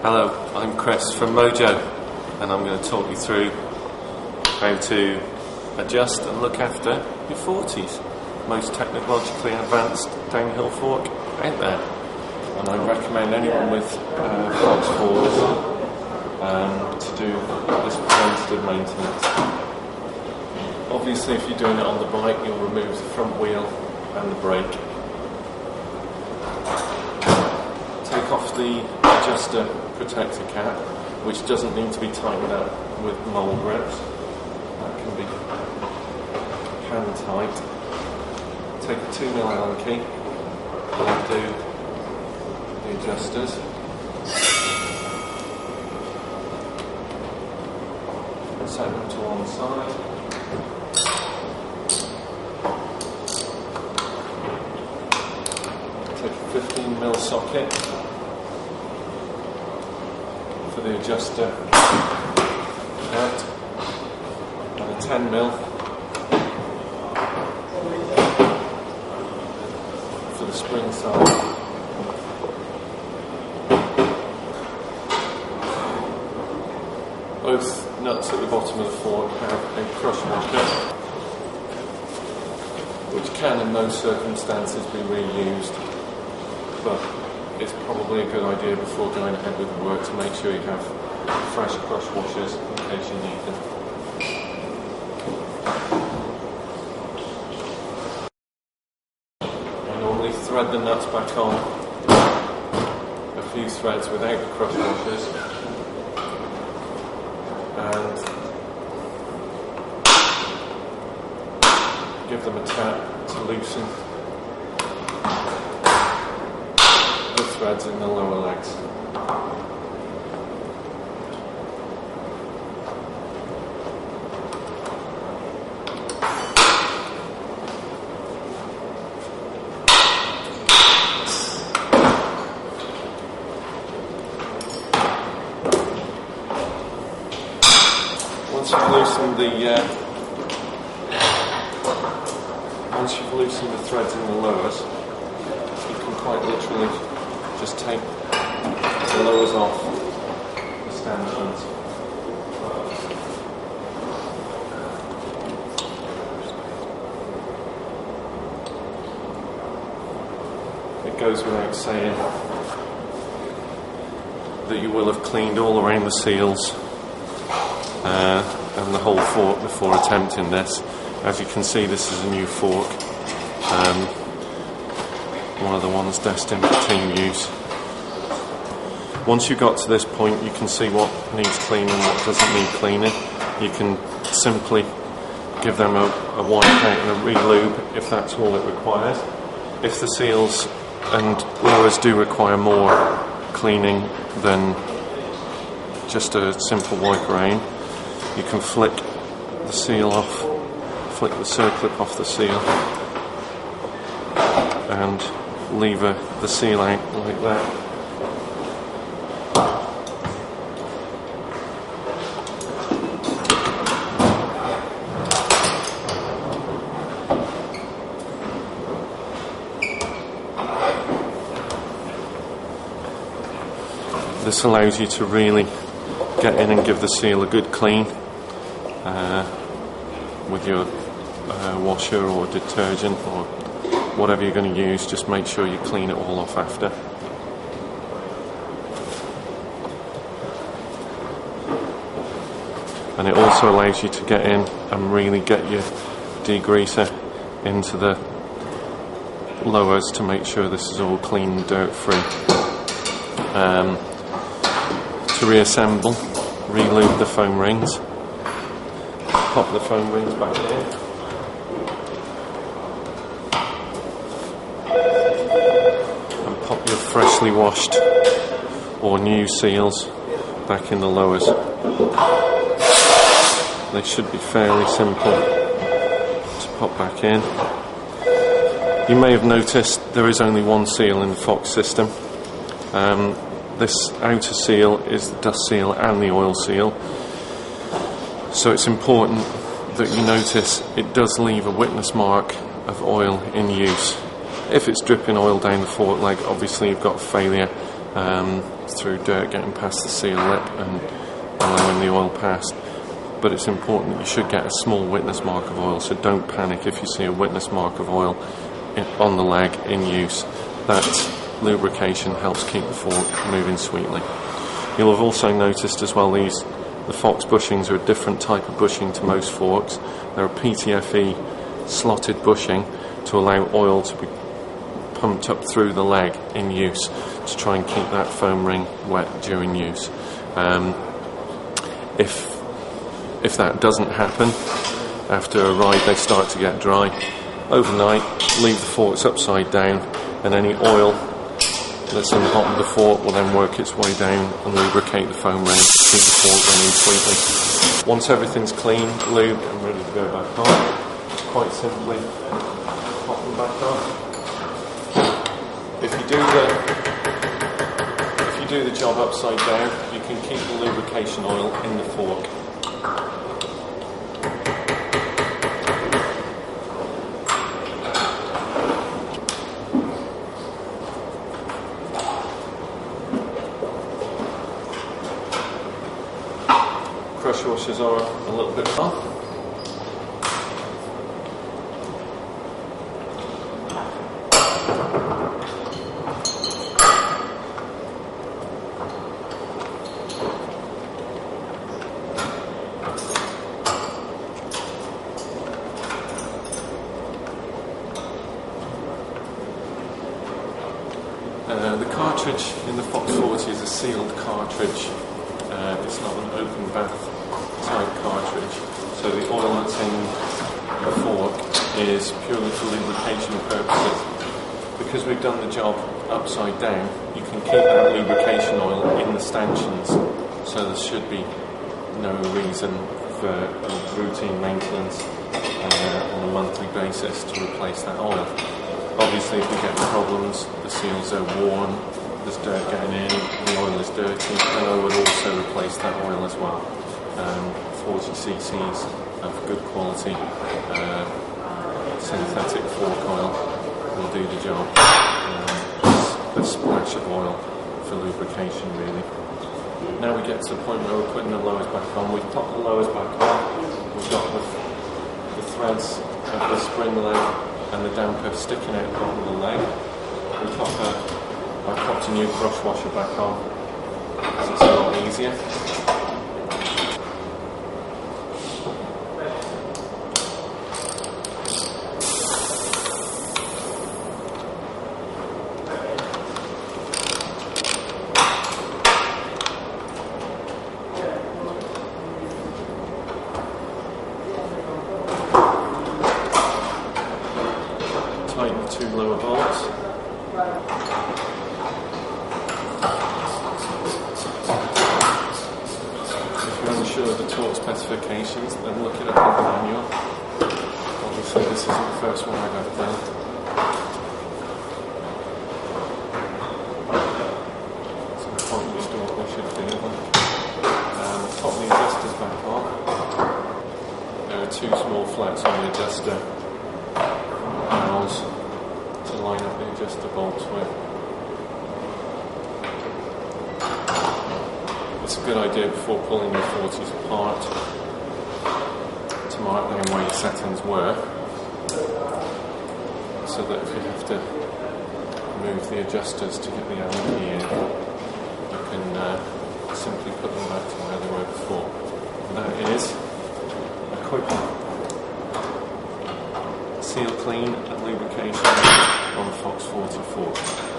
Hello, I'm Chris from Mojo, and I'm going to talk you through how to adjust and look after your 40s, most technologically advanced downhill fork out there. And I recommend anyone with Fox forks to do this preventative maintenance. Obviously, if you're doing it on the bike, you'll remove the front wheel and the brake. Take off the adjuster protector cap, which doesn't need to be tightened up with mole grips. That can be hand tight. Take a 2mm Allen key and do the adjusters. And set them to one side. Take a 15mm socket for the adjuster out, and a 10mm for the spring side. Both nuts at the bottom of the fork have a crush washer, which can in most circumstances be reused, but it's probably a good idea before going ahead with the work to make sure you have fresh crush washers in case you need them. I normally thread the nuts back on a few threads without the crush washers and give them a tap to loosen the threads in the lower legs. Once you've loosened the threads in the lowers, you can quite literally just take the lowers off the stanchions. It goes without saying that you will have cleaned all around the seals and the whole fork before attempting this. As you can see, this is a new fork, one of the ones destined for team use. Once you've got to this point, you can see what needs cleaning and what doesn't need cleaning. You can simply give them a wipe out and a re-lube if that's all it requires. If the seals and lowers do require more cleaning than just a simple wipe around, you can flick the seal off, flick the circlip off the seal and lever the seal out like that. This allows you to really get in and give the seal a good clean with your washer or detergent or whatever you're going to use. Just make sure you clean it all off after. And it also allows you to get in and really get your degreaser into the lowers to make sure this is all clean and dirt free. To reassemble, re-lube the foam rings, pop the foam rings back in, and pop your freshly washed or new seals back in the lowers. They should be fairly simple to pop back in. You may have noticed there is only one seal in the Fox system. This outer seal is the dust seal and the oil seal, so it's important that you notice it does leave a witness mark of oil in use. If it's dripping oil down the fork leg, obviously you've got failure through dirt getting past the seal lip and allowing the oil past. But it's important that you should get a small witness mark of oil, so don't panic if you see a witness mark of oil on the leg in use. That lubrication helps keep the fork moving sweetly. You'll have also noticed as well the Fox bushings are a different type of bushing to most forks. They're a PTFE slotted bushing to allow oil to be pumped up through the leg in use to try and keep that foam ring wet during use. If that doesn't happen, after a ride they start to get dry, overnight leave the forks upside down, and any oil that's in the bottom of the fork will then work its way down and lubricate the foam ring to keep the fork running sweetly. Once everything's clean, lubed and ready to go back on, quite simply pop them back on. If you do the job upside down, you can keep the lubrication oil in the fork. Crush washers are a little bit off. The cartridge in the Fox 40 is a sealed cartridge. It's not an open bath type cartridge, so the oil that's in the fork is purely for lubrication purposes. Because we've done the job upside down, you can keep that lubrication oil in the stanchions, so there should be no reason for routine maintenance on a monthly basis to replace that oil. Obviously, if we get problems, the seals are worn, there's dirt getting in, the oil is dirty, then I would also replace that oil as well. 40 cc's of good quality synthetic fork oil will do the job. A splash of oil for lubrication, really. Now we get to the point where we're putting the lowers back on. We've popped the lowers back on, we've got the threads of the spring leg and the damper sticking out the bottom of the leg. I've popped a new brush washer back on because it's a lot easier. Tighten the two lower bolts. If you're unsure of the torque specifications, then look it up in the manual. Obviously this isn't the first one I've ever done. So the point as to what we should do. Pop the adjusters back on. There are two small flats on the adjuster to line up the adjuster bolts with. It's a good idea before pulling the 40s apart to mark them where your settings were, so that if you have to move the adjusters to get the Allen key in, you can simply put them back to where they were before. And that is a quick seal clean and lubrication on the Fox 44.